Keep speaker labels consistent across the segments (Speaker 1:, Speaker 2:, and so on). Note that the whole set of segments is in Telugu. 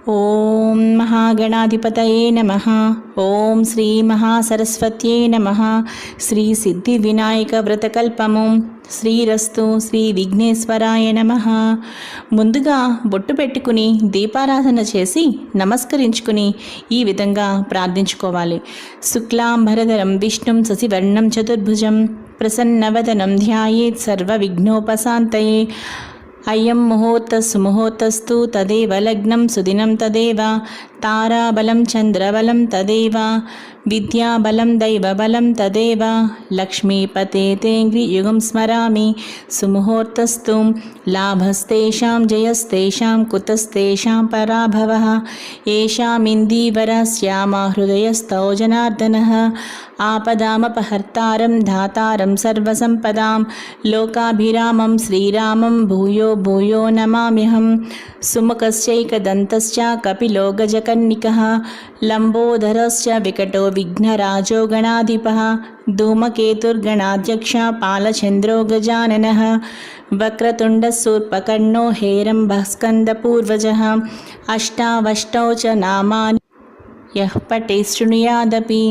Speaker 1: ఓం మహాగణాధిపతయే నమః. ఓం శ్రీ మహాసరస్వత్యై నమః. శ్రీ సిద్ధి వినాయక వ్రతకల్పము శ్రీరస్తు శ్రీ విఘ్నేశ్వరాయ నమః. ముందుగా బొట్టు పెట్టుకుని దీపారాధన చేసి నమస్కరించుకుని ఈ విధంగా ప్రార్థించుకోవాలి. శుక్లాంబరధరం విష్ణుం శశివర్ణం చతుర్భుజం ప్రసన్నవదనం ధ్యాయేత్ సర్వ విఘ్నోపశాంతయే. అయం ముహూర్తస్సు తదేవ లగ్నం సుదినం తదేవ తారాబలం చంద్రబలం తదేవ విద్యాబలం దైవబలం తదేవ లక్ష్మీపతే తేంగ్రియుగం స్మరామి. సుముహూర్తస్తు లాభస్తేషాం జయస్తేషాం కుతస్తేషాం పరాభవః. ఏషామిందీవర శ్యామా హృదయస్థో జనార్దనః. ఆపదామపహర్తారం ధాతారం సర్వసంపదాం లోకాభిరామం శ్రీరామం భూయో భూయో నమామ్యహం. సుముఖశ్చైకదంతశ్చ కపిలో గజకర్ణికः లంబోదరశ్చ వికటో విఘ్నరాజో గణాధిపः. ధూమకేతుర్గణాధ్యక్ష పాలచంద్రో గజాననः. వక్రతుండశూర్పకర్ణో హేరంబః స్కందపూర్వజः. అష్టావష్టౌ చ నామాని యః పఠే శృణుయాదపి.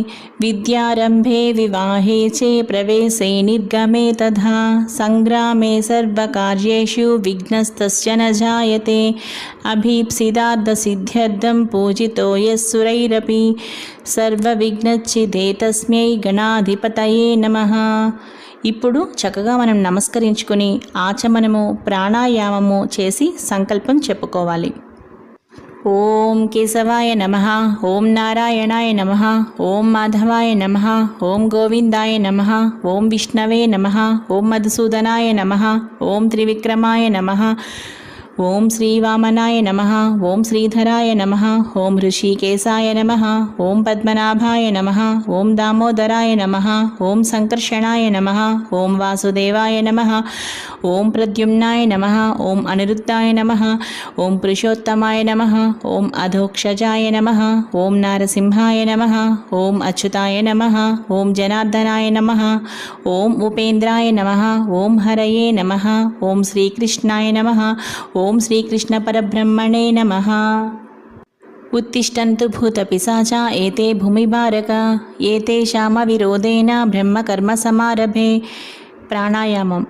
Speaker 1: విద్యారంభే వివాహే చే ప్రవేశే నిర్గమే తథా. సంగ్రామే సర్వకార్యేషు విఘ్నస్తస్య న జాయతే. అభీప్సితార్థసిద్ధ్యర్థం పూజితో యస్సురైరపి. సర్వవిఘ్నచ్ఛిదే తస్మై గణాధిపతయే నమః. ఇప్పుడు చక్కగా మనం నమస్కరించుకుని ఆచమనము ప్రాణాయామము చేసి సంకల్పం చెప్పుకోవాలి. ఓం కేశవాయ నమః. ఓం నారాయణాయ నమః. ఓం మాధవాయ నమః. ఓం గోవిందాయ నమః. ఓం విష్ణవే నమః. ఓం మధుసూదనాయ నమః. ఓం త్రివిక్రమాయ నమః. ఓం శ్రీవామనాయ నమః. ఓం శ్రీధరాయ నమః. ఓం ఋషికేశాయ నమః. ఓం పద్మనాభాయ నమః. ఓం దామోదరాయ నమః. ఓం సంకర్షణాయ నమః. ఓం వాసుదేవాయ నమః. ఓం ప్రద్యుమ్నాయ నమః. ఓం అనిరుద్ధాయ నమః. ఓం పురుషోత్తమాయ నమః. ఓం అధోక్షజాయ నమః. ఓం నారసింహాయ నమః. ఓం అచ్యుతాయ నమః. ఓం జనార్దనాయ నమః. ఓం ఉపేంద్రాయ నమః. ఓం హరయే నమః. ఓం శ్రీకృష్ణాయ నమః. ఓం శ్రీకృష్ణ పరబ్రహ్మణే నమః. ఉత్తిష్టంతు భూతపిశాచా ఏతే భూమిభారక ఏతేషామవిరోధేన బ్రహ్మకర్మ సమారభే. ప్రాణాయామం.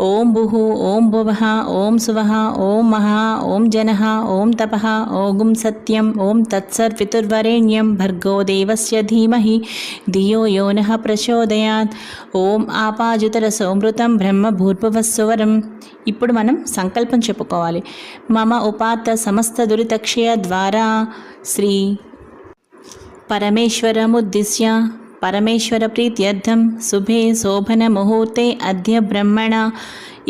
Speaker 1: ఓం భుః ఓం భువః ఓం సువః ఓం మహా ఓం జనః ఓం తపః ఓం సత్యం ఓం తత్సర్వితుర్వరేణ్యం భర్గో దేవస్య ధీమహి ధియో యో నః ప్రచోదయాత్. ఓం ఆపాజుతరసోమృతం బ్రహ్మ భూర్భువస్సువరం. ఇప్పుడు మనం సంకల్పం చెప్పుకోవాలి. మమ ఉపాత్త సమస్త దురితక్షయ ద్వారా శ్రీ పరమేశ్వరముద్దిశ్య పరమేశ్వర ప్రీత్యర్థం శుభే శోభన ముహూర్తే అద్య బ్రహ్మణ.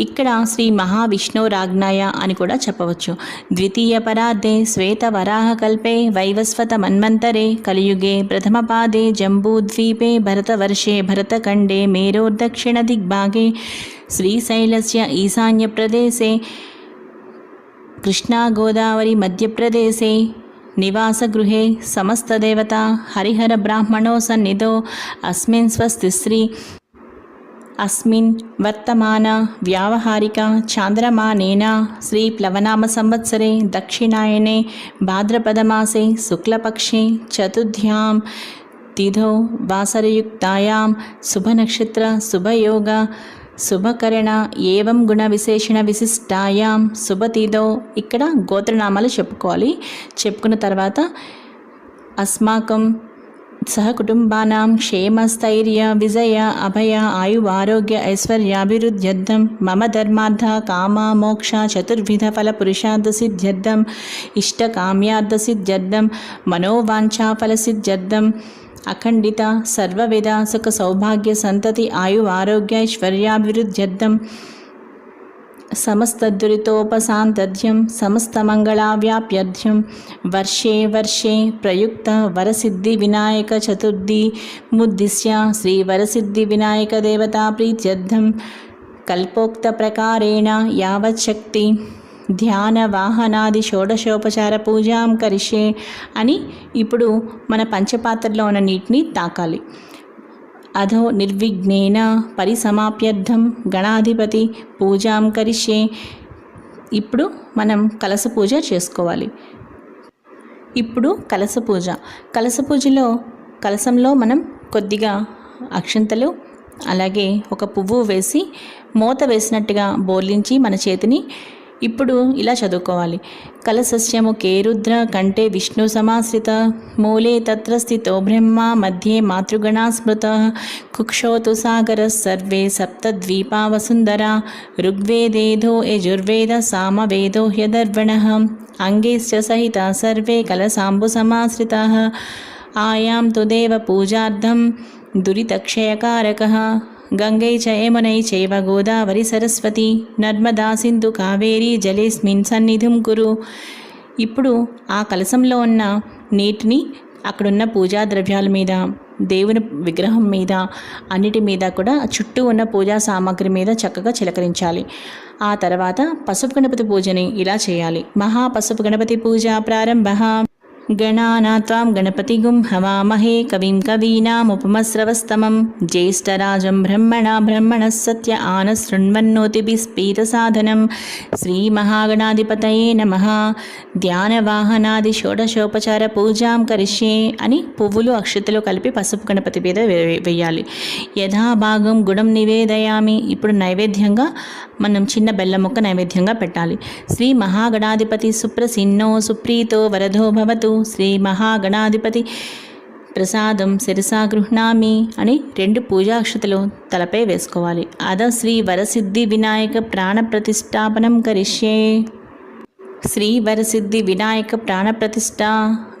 Speaker 1: ఇక్కడ శ్రీ మహావిష్ణురాజ్ఞాయ అని కూడా చెప్పవచ్చు. ద్వితీయ పరార్ధే శ్వేతవరాహకల్పే వైవస్వత మన్వంతరే కలియుగే ప్రథమపాదే జంబూద్వీపే భరతవర్షే భరతఖండే మేరోర్దక్షిణ దిగ్భాగే శ్రీశైలస్య ఈశాన్యప్రదేశే కృష్ణా గోదావరి మధ్యప్రదేశే నివాసగృహే సమస్తదేవతా హరిహర బ్రాహ్మణో సన్నిధో అస్మిన్ స్వస్తిశ్రీ అస్మిన్ వర్తమాన వ్యావహారిక చాంద్రమానేన శ్రీ ప్లవనామ సంవత్సరే దక్షిణాయనే భాద్రపదమాసే శుక్లపక్షే చతుర్థ్యాం తిథౌ వాసరయుక్తాయాం శుభనక్షత్ర శుభయోగ శుభకరణ ఏవం గుణ విశేషణ విశిష్టాయాం శుభతిథౌ. ఇక్కడ గోత్రనామాలు చెప్పుకోవాలి. చెప్పుకున్న తర్వాత అస్మాకం సహకుటుంబానాం క్షేమస్థైర్య విజయ అభయ ఆయు ఆరోగ్య ఐశ్వర్యాభివృద్ధ్యర్థం మమ ధర్మార్థ కామ మోక్ష చతుర్విధ ఫల పురుషార్థ సిద్ధ్యర్థం ఇష్టకామ్యార్థ సిద్ధ్యర్థం మనోవాంఛా ఫల సిద్ధ్యర్థం అఖండిత సర్వవిధ సుఖ సౌభాగ్య సంతతి ఆయు ఆరోగ్య ఐశ్వర్యాభివృద్ధ్యర్థం సమస్తదురితోపశాంతధ్యం సమస్తమంగళావ్యాప్యర్థ్యం వర్షే వర్షే ప్రయుక్త వరసిద్ధి వినాయక చతుర్థి ముద్దిశ్య శ్రీ వరసిద్ధి వినాయక దేవతా ప్రీత్యర్థం కల్పోక్త ప్రకారేణ యావచ్చక్తి ధ్యాన వాహనాది షోడశోపచార పూజాం కరిష్యే అని ఇప్పుడు మన పంచపాత్రలో ఉన్న నీటిని తాకాలి. అధో నిర్విఘ్నేన పరిసమాప్యర్థం గణాధిపతి పూజాం కరిష్యే. ఇప్పుడు మనం కలశ పూజ చేసుకోవాలి. ఇప్పుడు కలశ పూజ. కలశ పూజలో కలశంలో మనం కొద్దిగా అక్షంతలు అలాగే ఒక పువ్వు వేసి మూత వేసినట్టుగా బోర్లించి మన చేతిని ఇప్పుడు ఇలా చదువుకోవాలి. కలశస్య ముఖే రుద్ర కంఠే విష్ణు సమాశ్రిత మూలే తత్ర స్థితో బ్రహ్మ మధ్యే మాతృగణా స్మృత కుక్షోతు సాగర సర్వే సప్తద్వీపా వసుంధరా ఋగ్వేదేదో యజుర్వేద సామవేదో హ్యదర్వణః అంగైశ్చ సహిత సర్వే కలశాంబు సమాశ్రితాః ఆయాం తు దేవ పూజార్థం దురితక్షయకారకః గంగై చ యమునై చైవ గోదావరి సరస్వతి నర్మదా సింధు కావేరీ జలేస్మిన్ సన్నిధిం కురు. ఇప్పుడు ఆ కలశంలో ఉన్న నీటిని అక్కడున్న పూజా ద్రవ్యాల మీద, దేవుని విగ్రహం మీద, అన్నిటి మీద కూడా చుట్టూ ఉన్న పూజా సామాగ్రి మీద చక్కగా చిలకరించాలి. ఆ తర్వాత పసుపు గణపతి పూజని ఇలా చేయాలి. మహా పసుపు గణపతి పూజ ప్రారంభ. గణానాత్వాం గణపతిగుం హవామహే కవిం కవీనాముపమస్రవస్తమం జ్యేష్ఠరాజం బ్రహ్మణः సత్య ఆనశృణ్వన్నోతిభిస్పీతసాధనం శ్రీమహాగణాధిపతయే నమః ధ్యానవాహనాది షోడశోపచార పూజాం కరిష్యే అని పువ్వులు అక్షతలు కలిపి పసుపు గణపతి మీద వేయాలి. యథాభాగం గుడం నివేదయామి. ఇప్పుడు నైవేద్యంగా మనం చిన్న బెల్లం ముక్క నైవేద్యంగా పెట్టాలి. శ్రీ మహాగణాధిపతి సుప్రసిన్నో సుప్రీతో వరదో భవతు శ్రీ మహాగణాధిపతి ప్రసాదం శిరసా గృహ్ణామి అని 2 పూజాక్షతలు తలపై వేసుకోవాలి. అద శ్రీ వరసిద్ధి వినాయక ప్రాణ ప్రతిష్టాపనం కరిష్యే. శ్రీ వరసిద్ధి వినాయక ప్రాణప్రతిష్ఠ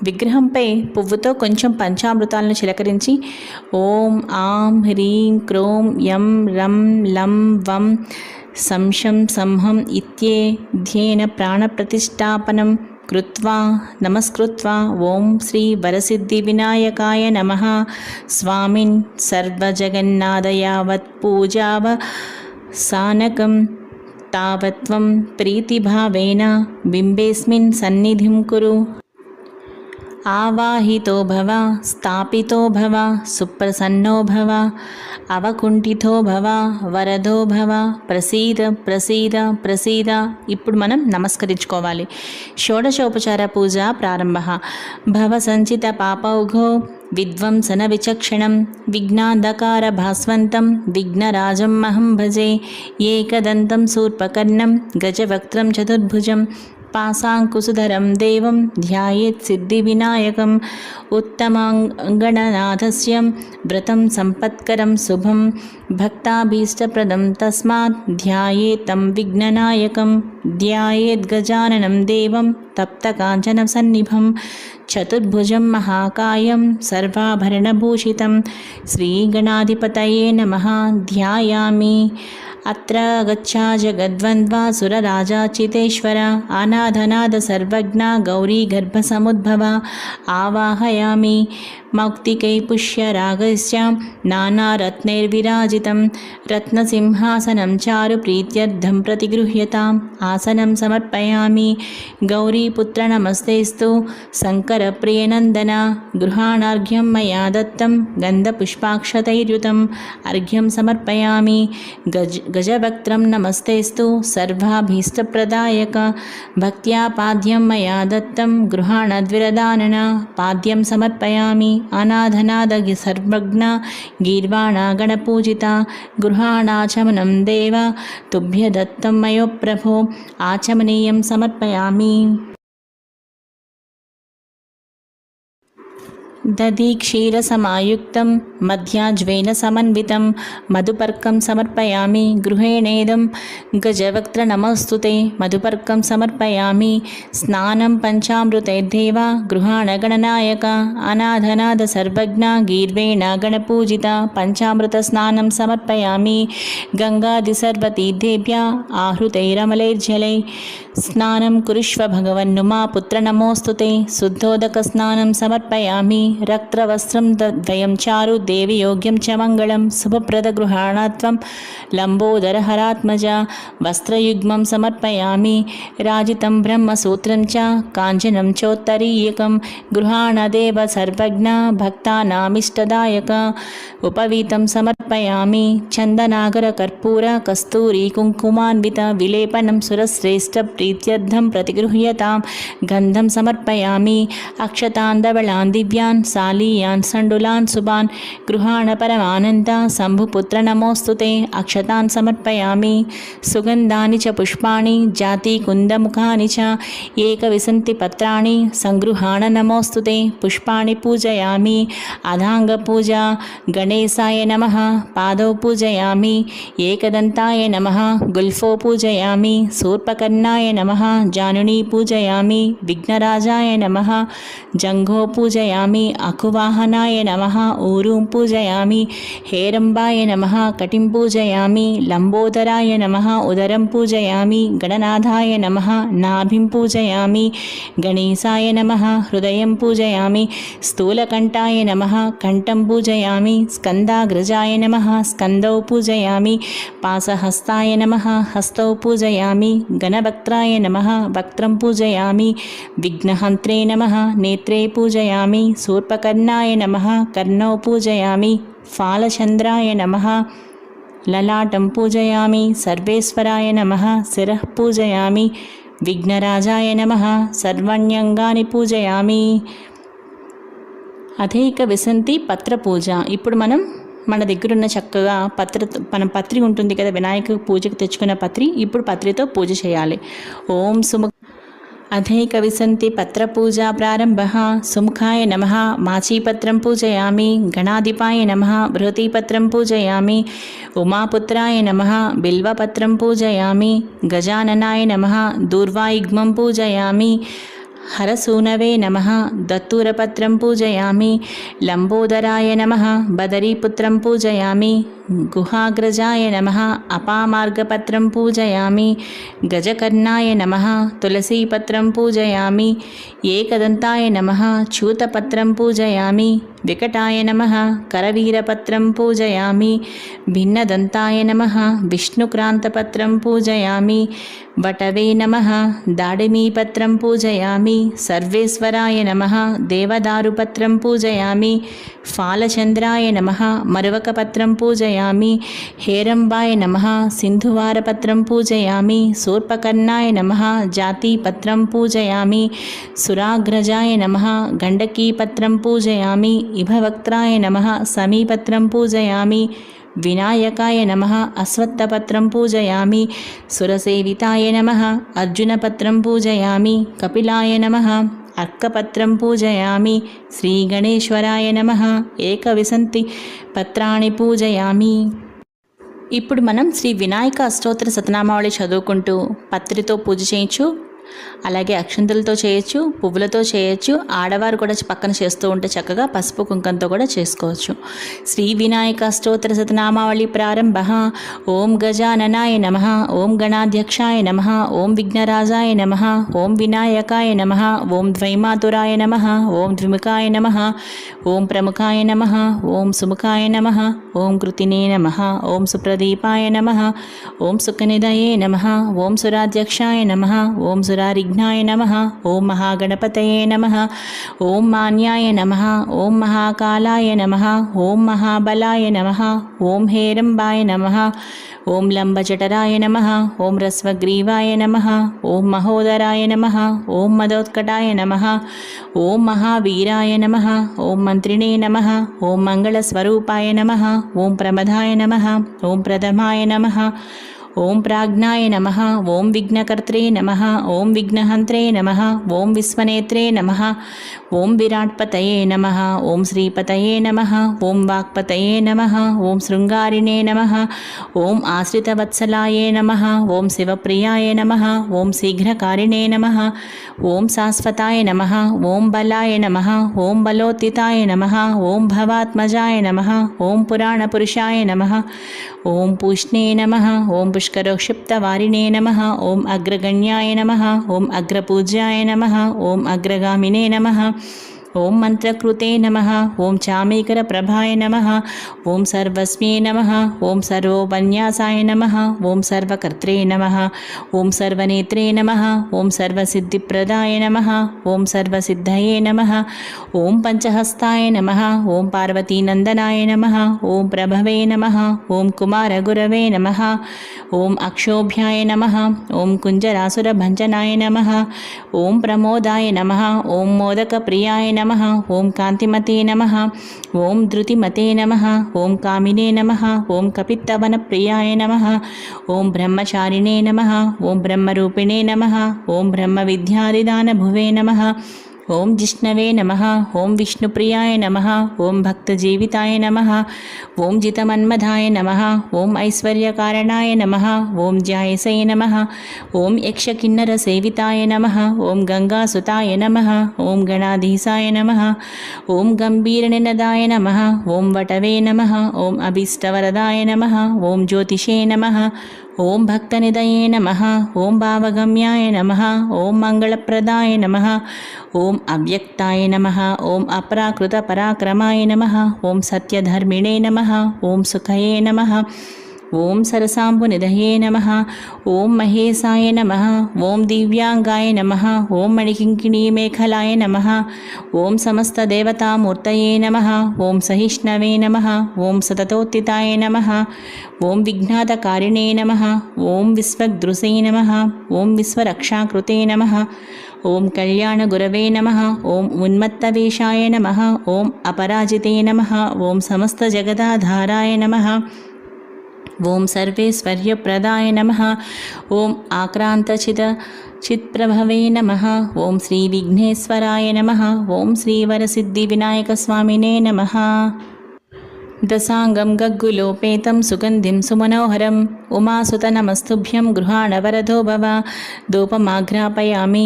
Speaker 1: విగ్రహంపై పువ్వుతో కొంచెం పంచామృతాలను చిలకరించి ఓం ఆం హ్రీం క్రోం యం రం లం వం సంశం సంహం ఇత్యేధ్యేన ప్రాణప్రతిష్టాపనం కృత్వా నమస్కృత్వా ఓం శ్రీ వరసిద్ధి వినాయకాయ నమః స్వామిన్ సర్వజగన్నాథయావత్ పూజావ సానకం తావత్వం ప్రీతిభావేన బింబేస్మిన్ సన్నిధిం కురు. ఆవాహితో భవ స్థాపితో భవ సుప్రసన్నో భవ అవకుంఠితో భవ వరదో భవ ప్రసీద ప్రసీద ప్రసీద. ఇప్పుడు మనం నమస్కరించుకోవాలి. షోడశోపచార పూజ ప్రారంభ. భవ సంచిత పాపౌఘో విధ్వంసన విచక్షణం విఘ్నాంధకార భాస్వంతం విఘ్నరాజం మహం భజే ఏకదంతం శూర్పకర్ణం గజవక్త్రం చతుర్భుజం పాశాంకుశధరం దేవం ధ్యాయేత్ సిద్ధివినాయకం ఉత్తమాంగణనాథస్య వ్రతం సంపత్కరం శుభం భక్తాభీష్టప్రదం తస్మాత్ ధ్యాయేత్ తం విఘ్ననాయకం ధ్యాయేత్ గజాననం దేవం తప్తకాంచన సన్నిభం చతుర్భుజం మహాకాయం సర్వాభరణభూషితం శ్రీగణాధిపతయే నమః ధ్యాయామి. అత్ర గచ్చా జగద్వంద్వాసురరాజాచితేశ్వర అనాథనాథ సర్వజ్ఞ గౌరీ గర్భసముద్భవ ఆవాహయామి. మౌక్తికైపుష్య రాగస్య నానారత్నైర్విరాజితం రత్నసింహాసనం చారు ప్రీత్యర్థం ప్రతిగృహ్యతాం ఆసనం సమర్పయామి. గౌరీపుత్ర నమస్తేస్తు శంకరప్రియనందన గృహాణార్ఘ్యం మయా దత్తం గంధపుష్పాక్షతైర్యుతం అర్ఘ్యం సమర్పయామి. గజవక్త్రం నమస్తేస్తు సర్వాభీష్టప్రదాయక భక్త్యా పాద్యం మయా దత్తం గృహాణద్విరదానన పాద్యం సమర్పయామి. అనాథనాద సర్వజ్ఞ గీర్వాణా గణపూజిత గృహాణాచమనం దేవ తుభ్య దత్తం మయో ప్రభో ఆచమనీయం సమర్పయామి. దధి క్షీరసమాయుక్తం మధ్యాజ్వేన సమన్వితం మధుపర్కం సమర్పయామి. గృహేణేదం గజవక్త్ర నమస్తుతే మధుపర్కం సమర్పయామి. స్నానం పంచామృతైర్దేవ గృహాణగణనాయక అనాథనాథ సర్వజ్ఞ గీర్వేణ గణపూజిత పంచామృత స్నానం సమర్పయామి. గంగాది సర్వతీర్థేభ్య ఆహృతైరమలైర్జలై స్నానం కురుష్వ భగవన్నుమా పుత్ర నమోస్తుతే శుద్ధోదక స్నానం సమర్పయామి. రక్తవస్త్రం ద్వయం చారు దేవి యోగ్యం చ మంగళం శుభప్రదగృహాణత్వం లంబోదరహరాత్మజ వస్త్రయుగ్మం సమర్పయామి రాజితం బ్రహ్మసూత్రం చ కాంచనం చోత్తరీయకం గృహాణదేవ సర్వజ్ఞ భక్తానామిష్టదాయక ఉపవీతం సమర్పయామి చందనాగర కర్పూర కస్తూరి కుంకుమాన్విత విలేపనం సురశ్రేష్ఠ ప్రీత్యర్థం ప్రతిగృహ్యతాం గంధం సమర్పయామి అక్షతాన్ ధవళాన్ దివ్యాన్ సాలీయాన్ సండులాన్ శుభాన్ గృహాణ పరమానంద శంభుపుత్ర నమోస్తుతే అక్షతాన్ సమర్పయామి సుగంధాని చ పుష్పాణి జాతి కుందముఖాని చ ఏకవిశంతి పత్రాణి సంగృహాణ నమోస్తుతే పుష్పాణి పూజయామి అధాంగ పూజ గణేశాయ నమః పాదౌ పూజయామి ఏకదంతాయ నమః గుల్ఫో పూజయామి శూర్పకర్ణాయ నమః జానునీ పూజయామి విఘ్నరాజాయ నమః జంఘో పూజయామి అకువాహనాయ నమః ఊరూం పూజయామి హేరంబాయ నమః కటిం పూజయామి లంబోదరాయ నమః ఉదరం పూజయామి గణనాథాయ నమః నాభిం పూజయామి గణేశాయ నమః హృదయం పూజయామి స్థూలకంఠాయ నమః కంఠం పూజయామి స్కందాగ్రజాయ నమః స్కందౌ పూజయామి పాసహస్తాయ నమః హస్తౌ పూజయామి గణభక్త్రాయ నమః వక్త్రం పూజయామి విఘ్నహంత్రే నమః నేత్రే పూజయామి శూర్పకర్ణాయ నమః కర్ణౌ పూజయామి ఫాలచంద్రాయ నమః లలాటం పూజయామి సర్వేశ్వరాయ నమః శిరః పూజయామి విఘ్నరాజాయ నమః సర్వాణ్యంగాని పూజయామి. అధైక విసంతి పత్ర పూజ. ఇప్పుడు మన దగ్గరున్న చక్కగా మనం పత్రి ఉంటుంది కదా, వినాయక పూజకు తెచ్చుకున్న పత్రి. ఇప్పుడు పత్రితో పూజ చేయాలి. ఓం సుముఖ అధైక విసంతి పత్ర పూజ ప్రారంభ. సుముఖాయ నమః మాచీపత్రం పూజయామి గణాధిపాయ నమః బృహతీపత్రం పూజయామి ఉమాపుత్రాయ నమః బిల్వపత్రం పూజయామి గజాననాయ నమః దూర్వాయుగ్మం పూజయామి హరసూనవే నమః దత్తూరపత్రం పూజయామి లంబోదరాయ నమః బదరీపుత్రం పూజయామి గుహాగ్రజాయ నమః అపామార్గపత్రం పూజయామి గజకర్ణాయ నమః తులసీపత్రం పూజయామి ఏకదంతాయ నమః చ్యూతపత్రం పూజయామి వికటాయ నమః కరవీరపత్రం పూజయామి భిన్నదంతాయ నమః విష్ణుక్రాంతపత్రం పూజయామి వటవే నమః దాడిమీపత్రం పూజయామి సర్వేశ్వరాయ నమః దేవదారుపత్రం పూజయామి ఫాలచంద్రాయ నమః మరువకపత్రం పూజయామి హేరంబాయ నమః సింధువారపత్రం పూజయామి శూర్పకర్ణాయ నమః జాతిపత్రం పూజయామి సురాగ్రజాయ నమః గండకీపత్రం పూజయామి ఇభవక్త్రాయ నమః సమీపత్రం పూజయామి వినాయకాయ నమః అశ్వత్థపత్రం పూజయామి సురసేవితాయ నమః అర్జునపత్రం పూజయామి కపిలాయ నమః అర్కపత్రం పూజయామి శ్రీగణేశ్వరాయ నమః ఏకవిశంతి పత్రాణి పూజయామి. ఇప్పుడు మనం శ్రీ వినాయక అష్టోత్తర శతనామావళి చదువుకుంటూ పత్రితో పూజ చేయొచ్చు. అలాగే అక్షంతలతో చేయొచ్చు, పువ్వులతో చేయొచ్చు. ఆడవారు కూడా పక్కన చేస్తూ ఉంటే చక్కగా పసుపు కుంకంతో కూడా చేసుకోవచ్చు. శ్రీ వినాయక అష్టోత్తర శతనామావళి ప్రారంభ. ఓం గజాననాయ నమః ఓం గణాధ్యక్షాయ నమః ఓం విఘ్నరాజాయ నమః ఓం వినాయకాయ నమః ఓం ద్వైమాతురాయ నమః ఓం ద్విముఖాయ నమః ఓం ప్రముఖాయ నమః ఓం సుముఖాయ నమః ఓం కృతినే నమః ఓం సుప్రదీపాయ నమః ఓం సుఖనిధయే నమః ఓం సురాధ్యక్షాయ నమః ఓం సురారిఘ్నాయ నమః ఓం మహాగణపతయే నమః ఓం మాన్యాయ నమః ఓం మహాకాలాయ నమః ఓం మహాబలాయ నమః ఓం హేరంబాయ నమః ఓం లంబజఠరాయ నమః ఓం రస్వగ్రీవాయ నమః ఓం మహోదరాయ నమః ఓం మదోత్కటాయ నమః ఓం మహావీరాయ నమః ఓం మంత్రిణే నమః ఓం మంగళస్వరూపాయ నమః ఓం ప్రమదాయ నమః ఓం ప్రథమాయ నమః ఓం ప్రాజ్ఞాయ నమః ఓం విఘ్నకర్త్రే నమః ఓం విఘ్నహంత్రే నమః ఓం విశ్వనేత్రే నమః ఓం విరాట్పతయే నమః ఓం శ్రీపతయే నమః ఓం వాక్పతయే నమః ఓం శృంగారిణే నమః ఓం ఆశ్రితవత్సలాయే నమః ఓం శివప్రియాయ నమః ఓం శీఘ్రకారిణే నమః ఓం శాశ్వతాయ నమః ఓం బలాయ నమః ఓం బలోత్తితాయ నమః ఓం భవాత్మజాయ నమః ఓం పురాణపురుషాయ నమః ఓం పూష్ణే నమః ఓం పుష్కరోక్షిప్తవారిణే నమః ఓం అగ్రగణ్యాయ నమః ఓం అగ్రపూజ్యాయ నమః ఓం అగ్రగామినే నమః ఓం మంత్రకృతే నమః. ఓం చామీకరప్రభాయ నమః. ఓం సర్వస్మ్యై నమః. ఓం సర్వోపన్యాసాయ నమః. ఓం సర్వకర్త్రే నమః. ఓం సర్వనేత్రే నమః. ఓం సర్వసిద్ధిప్రదాయ నమః. ఓం సర్వసిద్ధయే నమః. ఓం పంచహస్తాయ నమః. ఓం పార్వతీనందనాయ నమః. ఓం ప్రభవే నమః. ఓం కుమారగురవే నమః. ఓం అక్షోభ్యాయ నమః. ఓం కుంజరాసురభంజనాయ నమః. ఓం ప్రమోదాయ నమః. ఓం మోదకప్రియాయ నమః. ఓం కాంతిమతే నమః. ఓం ధృతిమతే నమః. ఓం కామినే నమః. ఓం కపిత్తవనప్రియాయ నమః. ఓం బ్రహ్మచారిణే నమః. ఓం బ్రహ్మరూపిణే నమః. ఓం బ్రహ్మవిద్యాదిదానభువే నమః. ఓం జిష్ణవే నమః. ఓం విష్ణుప్రియాయ నమః. ఓం భక్తజీవితాయ నమః. ఓం జితమన్మధాయ నమః. ఓం ఐశ్వర్యకారణాయ నమః. ఓం జాయసే నమః. ఓం యక్షకిన్నరసేవితాయ నమః. ఓం గంగాసుతాయ నమః. ఓం గణాధీశాయ నమః. ఓం గంభీరనినదాయ నమః. ఓం వటవే నమః. ఓం అభీష్టవరదాయ నమః. ఓం జ్యోతిషే నమః. ఓం భక్తనిదయే నమః. ఓం భావగమ్యాయ నమః. ఓం మంగళప్రదాయ నమః. ఓం అవ్యక్తాయ నమః. ఓం అప్రాకృత పరాక్రమాయ నమః. ఓం సత్యధర్మిణే నమః. ఓం సుఖయే నమః. ఓం సరసాంబునిధయే నమః. ఓం మహేశాయ నమః. ఓం దివ్యాంగాయ నమః. ఓం మణికింకిణీమేఖలాయ నమః. ఓం సమస్తదేవతామూర్తయే నమః. ఓం సహిష్ణవే నమః. ఓం సతతోత్థితాయ నమః. ఓం విఘ్నాతకారిణే నమః. ఓం విశ్వదృశే నమః. ఓం విశ్వరక్షాకృతే నమః. ఓం కళ్యాణగురవే నమః. ఓం ఉన్మత్తవేషాయ నమః. ఓం అపరాజితే నమః. ఓం సమస్తజగదాధారాయ నమః. ఓం సర్వేశ్వర్యప్రదాయ నమః. ఓం ఆక్రాంతచిత్ప్రభవే నమః. ఓం శ్రీ విఘ్నేశ్వరాయ నమః. ఓం శ్రీవరసిద్ధివినాయకస్వామినే నమః. దశాంగం గగ్గులోపేతం సుగంధిం సుమనోహరం ఉమాసుతనమస్తుభ్యం గృహాణవరదో భవ. ధూపమాఘ్రాపయామి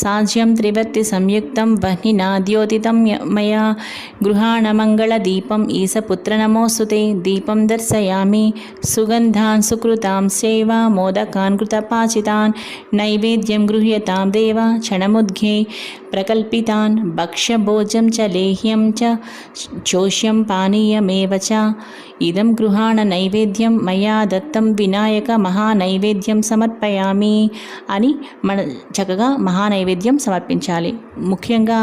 Speaker 1: సాజ్యం త్రివర్తి సంయుక్తం వహ్నినాద్యోతితం మయా. గృహాణమంగళదీపం ఈశపుత్ర నమోస్తుతే. దీపం దర్శయామి సుగంధాన్ సుకృతాం సేవ మోదకాన్ కృతపాచితాన్. నైవేద్యం గృహ్యతాం దేవ క్షణముద్ఘే ప్రకల్పితాన్. భక్ష్యభోజ్యం చ లేహ్యం చ చోష్యం పానీయమేవ చ. ఇదం గృహాణ నైవేద్యం మయా దత్తం వినాయక మహానైవేద్యం సమర్పయామి అని మన చక్కగా మహానైవేద్యం సమర్పించాలి. ముఖ్యంగా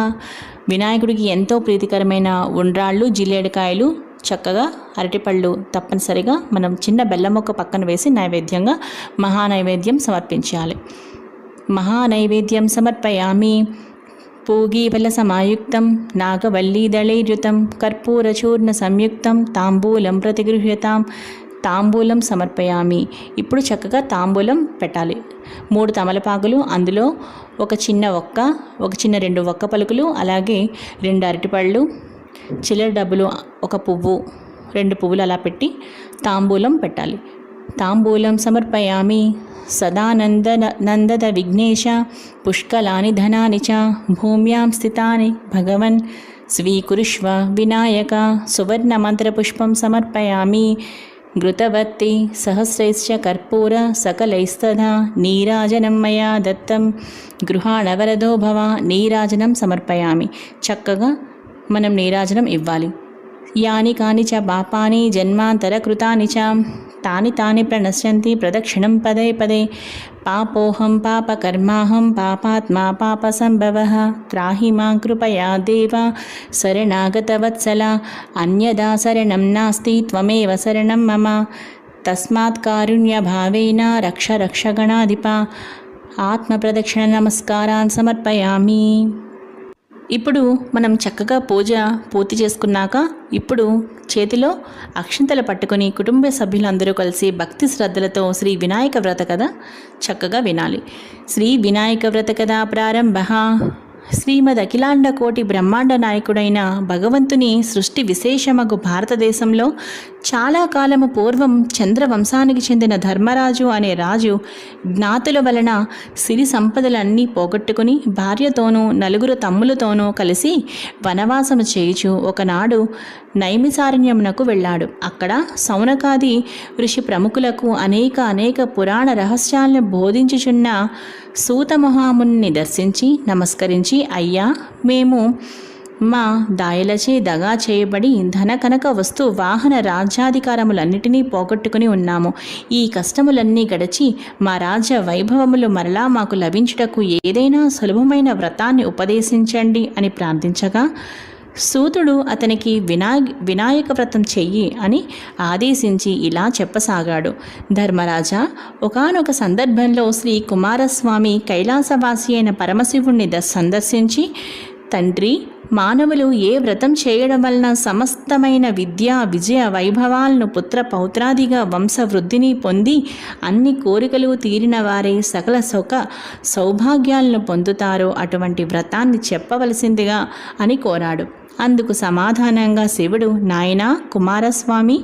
Speaker 1: వినాయకుడికి ఎంతో ప్రీతికరమైన ఉండ్రాళ్ళు, జిల్లేడుకాయలు, చక్కగా అరటిపళ్ళు తప్పనిసరిగా మనం చిన్న బెల్లం ముక్క పక్కన వేసి నైవేద్యంగా మహానైవేద్యం సమర్పించాలి. మహానైవేద్యం సమర్పయామి. పూగీఫలసమాయుక్తం నాగవల్లీదళైర్యుతం కర్పూరచూర్ణ సంయుక్తం తాంబూలం ప్రతిగృహ్యతాం. తాంబూలం సమర్పయామి. ఇప్పుడు చక్కగా తాంబూలం పెట్టాలి. 3 తమలపాకులు, అందులో ఒక చిన్న 2 ఒక్క పలుకులు, అలాగే 2 అరటిపళ్ళు, చిల్లర డబ్బులు, 1 పువ్వు, 2 పువ్వులు అలా పెట్టి తాంబూలం పెట్టాలి. తాంబూలం సమర్పయామి. సదానందద విఘ్నేశ పుష్కలాని ధనాని చ భూమ్యాం స్థితాని భగవన్ స్వీకురుష్వ వినాయక. సువర్ణమంత్రపుష్పం సమర్పయామి. ఘృతవత్తి సహస్రైశ్చ కర్పూర సకలైస్తదా నీరాజనం మయా దత్తం. గృహాణవరదో భవ. నీరాజనం సమర్పయామి. చక్కగా మనం నీరాజనం ఇవ్వాలి. యాని కాని చ పాపాని జన్మాంతరకృతాని చ తాని ప్రణశ్యంతి ప్రదక్షిణం పదే పదే. పాపోహం పాపకర్మాహం పాపాత్మా పాపసంభవః. త్రాహి మాం కృపయా దేవ శరణాగతవత్సల. అన్యదా శరణం నాస్తి త్వమేవ శరణం మమ. తస్మాత్ కారుణ్యభావేన రక్ష రక్ష గణాధిప. ఆత్మప్రదక్షిణ నమస్కారాన్ సమర్పయామి. ఇప్పుడు మనం చక్కగా పూజ పూర్తి చేసుకున్నాక ఇప్పుడు చేతిలో అక్షింతలు పట్టుకొని కుటుంబ సభ్యులందరూ కలిసి భక్తి శ్రద్ధలతో శ్రీ వినాయక వ్రత కథ చక్కగా వినాలి. శ్రీ వినాయక వ్రత కథ ప్రారంభ. శ్రీమద్ అఖిలాండ కోటి బ్రహ్మాండ నాయకుడైన భగవంతుని సృష్టి విశేషమగు భారతదేశంలో చాలా కాలము పూర్వం చంద్రవంశానికి చెందిన ధర్మరాజు అనే రాజు జ్ఞాతుల వలన సిరి సంపదలన్నీ పోగొట్టుకుని భార్యతోనూ 4 తమ్ములతోనూ కలిసి వనవాసము చేయుచు ఒకనాడు నైమిసారణ్యమునకు వెళ్ళాడు. అక్కడ సౌనకాది ఋషి ప్రముఖులకు అనేక పురాణ రహస్యాలను బోధించుచున్న సూత మహాముని దర్శించి నమస్కరించి, అయ్యా, మేము మా దాయలచే దగా చేయబడి ధన కనక వస్తు వాహన రాజ్యాధికారములన్నిటినీ పోగొట్టుకుని ఉన్నాము. ఈ కష్టములన్నీ గడిచి మా రాజ్య వైభవములు మరలా మాకు లభించుటకు ఏదైనా సులభమైన వ్రతాన్ని ఉపదేశించండి అని ప్రార్థించగా సూతుడు అతనికి వినాయక వ్రతం చెయ్యి అని ఆదేశించి ఇలా చెప్పసాగాడు. ధర్మరాజా, ఒకానొక సందర్భంలో శ్రీ కుమారస్వామి కైలాసవాసి అయిన పరమశివుణ్ణి సందర్శించి, తండ్రి, మానవులు ఏ వ్రతం చేయడం వలన సమస్తమైన విద్యా విజయ వైభవాలను పుత్ర పౌత్రాదిగా వంశవృద్ధిని పొంది అన్ని కోరికలు తీరిన వారే సకల సౌభాగ్యాలను పొందుతారో అటువంటి వ్రతాన్ని చెప్పవలసిందిగా అని కోరాడు. అందుకు సమాధానంగా శివుడు, నాయనా కుమారస్వామి,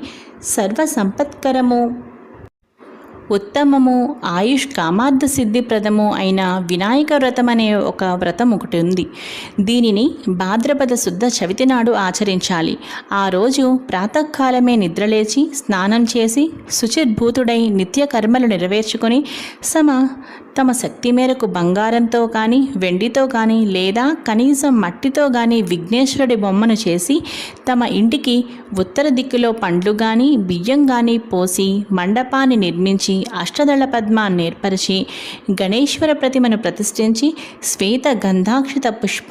Speaker 1: సర్వ సంపత్కరము, ఉత్తమము, ఆయుష్ కామార్థ సిద్ధిప్రదము అయిన వినాయక వ్రతం అనే ఒక వ్రతం ఒకటి ఉంది. దీనిని భాద్రపద శుద్ధ చవితి నాడు ఆచరించాలి. ఆ రోజు ప్రాతకాలమే నిద్రలేచి స్నానం చేసి శుచిర్భూతుడై నిత్య కర్మలు నెరవేర్చుకొని తమ శక్తి మేరకు బంగారంతో కానీ వెండితో కానీ లేదా కనీసం మట్టితో కానీ విఘ్నేశ్వరుడి బొమ్మను చేసి తమ ఇంటికి ఉత్తర దిక్కులో పండ్లు కానీ బియ్యం కానీ పోసి మండపాన్ని నిర్మించి అష్టదళ పద్మాన్ని ఏర్పరిచి గణేశ్వర ప్రతిమను ప్రతిష్ఠించి శ్వేత గంధాక్షిత పుష్ప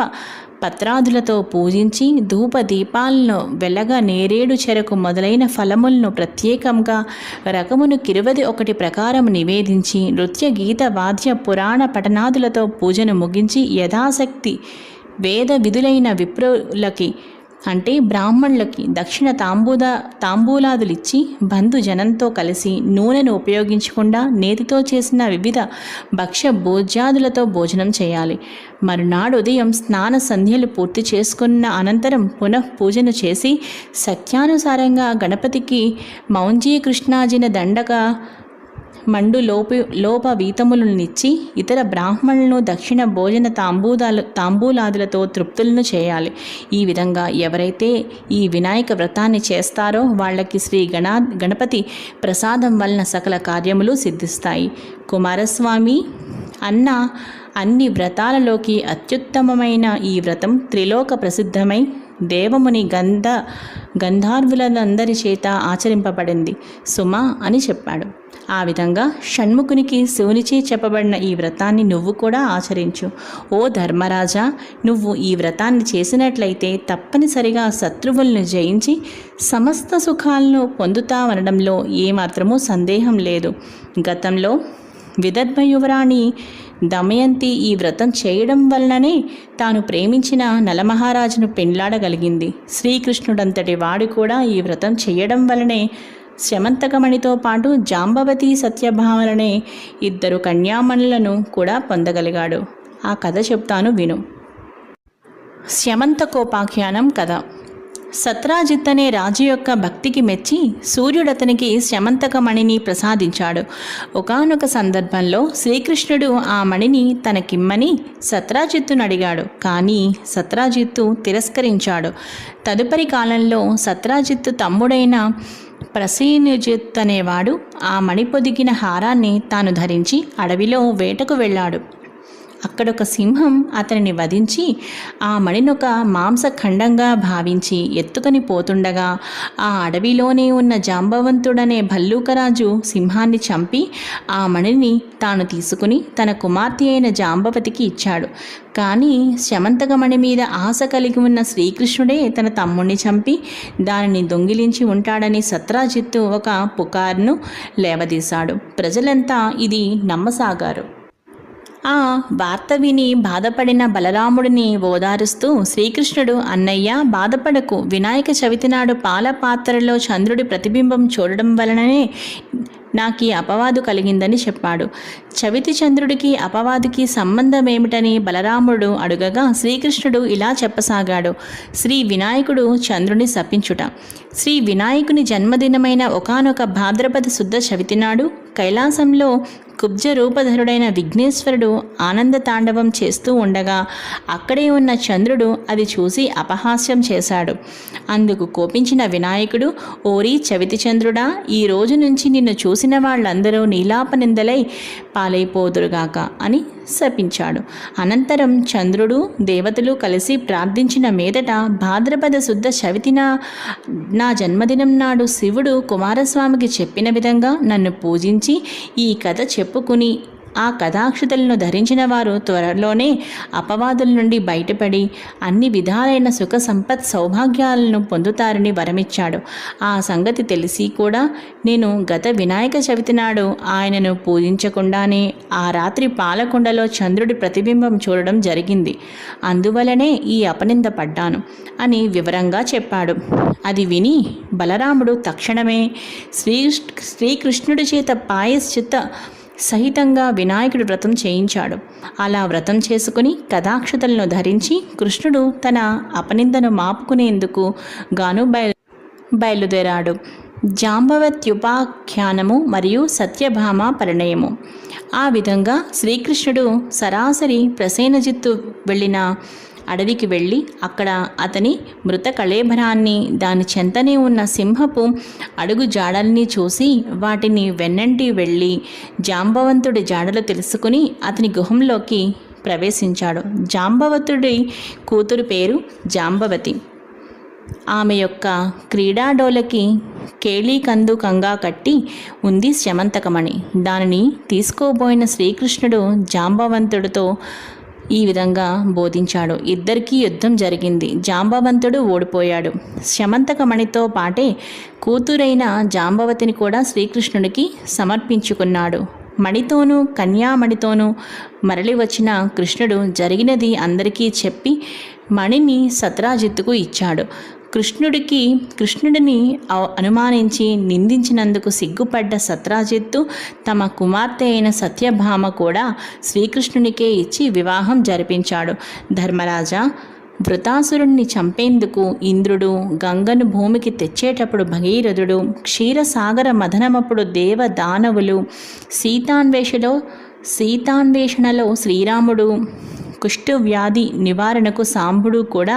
Speaker 1: పత్రాదులతో పూజించి ధూప దీపాలను వెలగ నేరేడు చెరకు మొదలైన ఫలములను ప్రత్యేకంగా రకమును 21 ప్రకారం నివేదించి నృత్య గీత వాద్య పురాణ పఠనాదులతో పూజను ముగించి యథాశక్తి వేద విధులైన విప్రులకి అంటే బ్రాహ్మణులకి దక్షిణ తాంబూలాదులిచ్చి బంధుజనంతో కలిసి నూనెను ఉపయోగించకుండా నేతితో చేసిన వివిధ భక్ష్య భోజ్యాదులతో భోజనం చేయాలి. మరునాడు ఉదయం స్నాన సంధ్యలు పూర్తి చేసుకున్న అనంతరం పునః పూజను చేసి సత్యానుసారంగా గణపతికి మౌంజీకృష్ణాజిన దండక మండు లోప వీతములనిచ్చి ఇతర బ్రాహ్మణులను దక్షిణ భోజన తాంబూలాదులతో తృప్తులను చేయాలి. ఈ విధంగా ఎవరైతే ఈ వినాయక వ్రతాన్ని చేస్తారో వాళ్ళకి శ్రీ గణపతి ప్రసాదం వలన సకల కార్యములు సిద్ధిస్తాయి. కుమారస్వామి, అన్ని వ్రతాలలోకి అత్యుత్తమమైన ఈ వ్రతం త్రిలోక ప్రసిద్ధమై దేవముని గంధర్వులందరి చేత ఆచరింపబడింది సుమ అని చెప్పాడు. ఆ విధంగా షణ్ముఖునికి శివునిచే చెప్పబడిన ఈ వ్రతాన్ని నువ్వు కూడా ఆచరించు. ఓ ధర్మరాజా, నువ్వు ఈ వ్రతాన్ని చేసినట్లయితే తప్పనిసరిగా శత్రువులను జయించి సమస్త సుఖాలను పొందుతావనడంలో ఏమాత్రమూ సందేహం లేదు. గతంలో విదర్భ యువరాణి దమయంతి ఈ వ్రతం చేయడం వలననే తాను ప్రేమించిన నలమహారాజును పెండ్లాడగలిగింది. శ్రీకృష్ణుడంతటి వాడు కూడా ఈ వ్రతం చేయడం వలనే శమంతకమణితో పాటు జాంబవతి సత్యభామలనే 2 కన్యామణులను కూడా పొందగలిగాడు. ఆ కథ చెప్తాను విను. శమంతకోపాఖ్యానం కథ. సత్రాజిత్ అనే రాజు యొక్క భక్తికి మెచ్చి సూర్యుడతనికి శమంతకమణిని ప్రసాదించాడు. ఒకానొక సందర్భంలో శ్రీకృష్ణుడు ఆ మణిని తనకిమ్మని సత్రాజిత్తును అడిగాడు. కానీ సత్రాజిత్తు తిరస్కరించాడు. తదుపరి కాలంలో సత్రాజిత్తు తమ్ముడైన ప్రసేనుజిత్ అనేవాడు ఆ మణి పొదిగిన హారాన్ని తాను ధరించి అడవిలో వేటకు వెళ్ళాడు. అక్కడొక సింహం అతనిని వధించి ఆ మణినొక మాంసఖండంగా భావించి ఎత్తుకొని పోతుండగా ఆ అడవిలోనే ఉన్న జాంబవంతుడనే భల్లూకరాజు సింహాన్ని చంపి ఆ మణిని తాను తీసుకుని తన కుమార్తె అయిన జాంబవతికి ఇచ్చాడు. కానీ శమంతకమణి మీద ఆశ కలిగి ఉన్న శ్రీకృష్ణుడే తన తమ్ముణ్ణి చంపి దానిని దొంగిలించి ఉంటాడని సత్రాజిత్తు ఒక పుకార్ను లేవదీశాడు. ప్రజలంతా ఇది నమ్మసాగారు. ఆ వార్త విని బాధపడిన బలరాముడిని ఓదారుస్తూ శ్రీకృష్ణుడు, అన్నయ్య బాధపడకు, వినాయక చవితి నాడు పాల పాత్రలో చంద్రుడి ప్రతిబింబం చూడడం వలననే నాకు అపవాదు కలిగిందని చెప్పాడు. చవితి చంద్రుడికి అపవాదికి సంబంధం ఏమిటని బలరాముడు అడుగగా శ్రీకృష్ణుడు ఇలా చెప్పసాగాడు. శ్రీ వినాయకుడు చంద్రుని శపించుట. శ్రీ వినాయకుని జన్మదినమైన ఒకానొక భాద్రపద శుద్ధ చవితి నాడు కైలాసంలో కుబ్జ రూపధరుడైన విఘ్నేశ్వరుడు ఆనంద తాండవం చేస్తూ ఉండగా అక్కడే ఉన్న చంద్రుడు అది చూసి అపహాస్యం చేశాడు. అందుకు కోపించిన వినాయకుడు, ఓరి చవితి చంద్రుడా, ఈ రోజు నుంచి నిన్ను చూసిన వాళ్ళందరూ నీలాపనిందలై పాలైపోదురుగాక అని శపించాడు. అనంతరం చంద్రుడు దేవతలు కలిసి ప్రార్థించిన మీదట భాద్రపద శుద్ధ చవితిన నా జన్మదినం నాడు శివుడు కుమారస్వామికి చెప్పిన విధంగా నన్ను పూజించి ఈ కథ చెప్పుకుని ఆ కథాక్షతలను ధరించిన వారు త్వరలోనే అపవాదుల నుండి బయటపడి అన్ని విధాలైన సుఖ సంపత్ సౌభాగ్యాలను పొందుతారని వరమిచ్చాడు. ఆ సంగతి తెలిసి కూడా నేను గత వినాయక చవితి నాడు ఆయనను పూజించకుండానే ఆ రాత్రి పాలకొండలో చంద్రుడి ప్రతిబింబం చూడడం జరిగింది. అందువలనే ఈ అపనింద పడ్డాను అని వివరంగా చెప్పాడు. అది విని బలరాముడు తక్షణమే శ్రీకృష్ణుడి చేత పాయశ్చిత్త సహితంగా వినాయకుడి వ్రతం చేయించాడు. అలా వ్రతం చేసుకుని కథాక్షతలను ధరించి కృష్ణుడు తన అపనిందను మాపుకునేందుకు గాను బయలుదేరాడు. జాంబవత్యుపాఖ్యానము మరియు సత్యభామ పరిణయము. ఆ విధంగా శ్రీకృష్ణుడు సరాసరి ప్రసేనజిత్తు వెళ్ళిన అడవికి వెళ్ళి అక్కడ అతని మృత కళేభరాన్ని, దాని చెంతనే ఉన్న సింహపు అడుగు జాడల్ని చూసి వాటిని వెన్నంటి వెళ్ళి జాంబవంతుడి జాడలు తెలుసుకుని అతని గుహంలోకి ప్రవేశించాడు. జాంబవతుడి కూతురు పేరు జాంబవతి. ఆమె యొక్క క్రీడాడోలకి కేళీకందు కంగా కట్టి ఉంది శమంతకమణి. దానిని తీసుకోబోయిన శ్రీకృష్ణుడు జాంబవంతుడితో ఈ విధంగా బోధించాడు. ఇద్దరికీ యుద్ధం జరిగింది. జాంబవంతుడు ఓడిపోయాడు. శమంతకమణితో పాటే కూతురైన జాంబవతిని కూడా శ్రీకృష్ణుడికి సమర్పించుకున్నాడు. మణితోనూ కన్యామణితోనూ మరలి వచ్చిన కృష్ణుడు జరిగినది అందరికీ చెప్పి మణిని సత్రాజిత్తుకు ఇచ్చాడు. కృష్ణుడిని అనుమానించి నిందించినందుకు సిగ్గుపడ్డ సత్రాజిత్తు తమ కుమార్తె అయిన సత్యభామ కూడా శ్రీకృష్ణునికే ఇచ్చి వివాహం జరిపించాడు. ధర్మరాజా, వృతాసురుణ్ణి చంపేందుకు ఇంద్రుడు గంగను భూమికి తెచ్చేటప్పుడు భగీరథుడు, క్షీరసాగర మథనమప్పుడు దేవ దానవులు, సీతాన్వేషణలో శ్రీరాముడు, కుష్ఠవ్యాధి నివారణకు సాంబుడు కూడా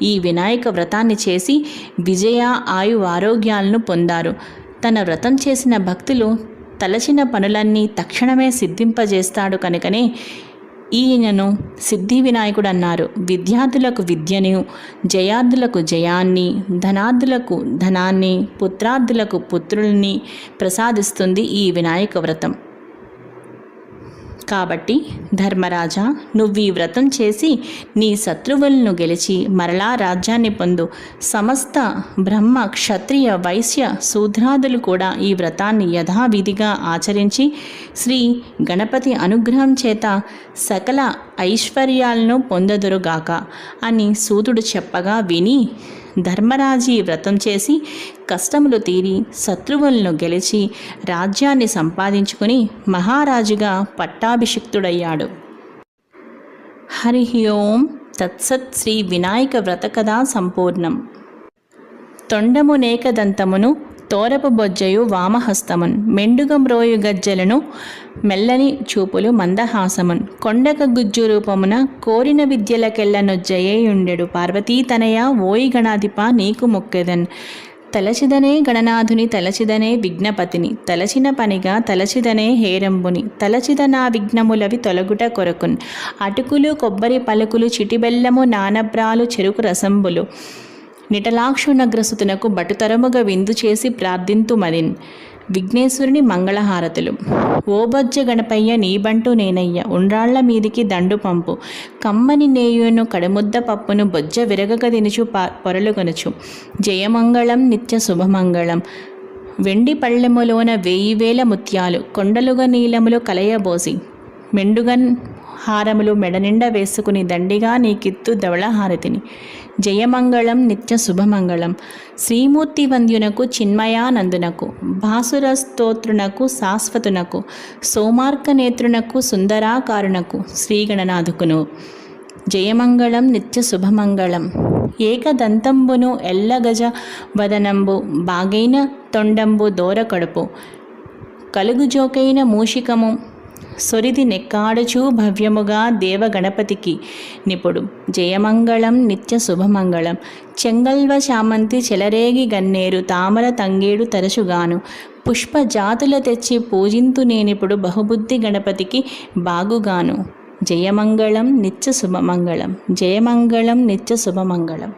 Speaker 1: ఈ వినాయక వ్రతాన్ని చేసి విజయ ఆయు ఆరోగ్యాలను పొందారు. తన వ్రతం చేసిన భక్తులు తలచిన పనులన్నీ తక్షణమే సిద్ధింపజేస్తాడు కనుకనే ఈయనను సిద్ధి వినాయకుడు అన్నారు. విద్యార్థులకు విద్యను, జయార్థులకు జయాన్ని, ధనార్థులకు ధనాన్ని, పుత్రార్థులకు పుత్రుల్ని ప్రసాదిస్తుంది ఈ వినాయక వ్రతం. కాబట్టి ధర్మరాజా, నువ్వు ఈ వ్రతం చేసి నీ శత్రువులను గెలిచి మరలా రాజ్యాన్ని పొందు. సమస్త బ్రహ్మ క్షత్రియ వైశ్య శూద్రాదులు కూడా ఈ వ్రతాన్ని యథావిధిగా ఆచరించి శ్రీ గణపతి అనుగ్రహం చేత సకల ఐశ్వర్యాలను పొందదురుగాక అని సూతుడు చెప్పగా విని ధర్మరాజీ వ్రతం చేసి కష్టములు తీరి శత్రువులను గెలిచి రాజ్యాన్ని సంపాదించుకుని మహారాజుగా పట్టాభిషిక్తుడయ్యాడు. హరి ఓం తత్సత్. శ్రీ వినాయక వ్రత కథా సంపూర్ణం. తొండము నేకదంతమును తోరపు బొజ్జయు వామహస్తమున్, మెండుగ మ్రోయు గజ్జలను మెల్లని చూపులు మందహాసమున్, కొండక గుజ్జు రూపమున కోరిన విద్యలకెల్లనొజ్జయేయుండెడు పార్వతీతనయ ఓయి గణాధిప నీకు మొక్కెదన్. తలచిదనే గణనాథుని తలచిదనే విఘ్నపతిని, తలచిన పనిగా తలచిదనే హేరంబుని, తలచిద నా విఘ్నములవి తొలగుట కొరకున్. అటుకులు కొబ్బరి పలుకులు చిటిబెల్లము నానబ్రాలు చెరుకు రసంబులు నిటలాక్షునగ్రసుతునకు బటుతరముగా విందు చేసి ప్రార్థింతుమదిన్. విఘ్నేశ్వరుని మంగళహారతులు. ఓబజ్జ గణపయ్య నీబంటూ నేనయ్య, ఉండ్రాళ్ల మీదికి దండు పంపు, కమ్మని నేయును కడుముద్ద పప్పును బొజ్జ విరగక తినుచు పొరలుగొనుచు. జయమంగళం నిత్య శుభమంగళం. వెండి పళ్ళెములోన 1000 ముత్యాలు, కొండలుగా నీలములు కలయబోసి, మెండుగన్ హారములు మెడనిండా వేసుకుని దండిగా నీకిత్తు ధవళహారతిని. జయమంగళం నిత్య శుభమంగళం. శ్రీమూర్తి వంద్యునకు చిన్మయానందునకు, భాసుర స్తోత్రునకు శాశ్వతునకు, సోమార్క నేత్రునకు సుందరాకారునకు, శ్రీగణనాథుకును. జయమంగళం నిత్య శుభమంగళం. ఏకదంతంబును ఎల్లగజ వదనంబు, బాగైన తొండంబు దోరకడుపు, కలుగుజోకైన మూషికము, సొరిది నెక్కాడుచూ భవ్యముగా దేవగణపతికి నిపుడు. జయమంగళం నిత్య శుభమంగళం. చెంగల్వ చామంతి చెలరేగి గన్నేరు తామర తంగేడు తరచుగాను. పుష్ప జాతుల తెచ్చి పూజింతు నేనిప్పుడు బహుబుద్ధి గణపతికి బాగుగాను. జయమంగళం నిత్య శుభమంగళం. జయమంగళం నిత్య శుభమంగళం.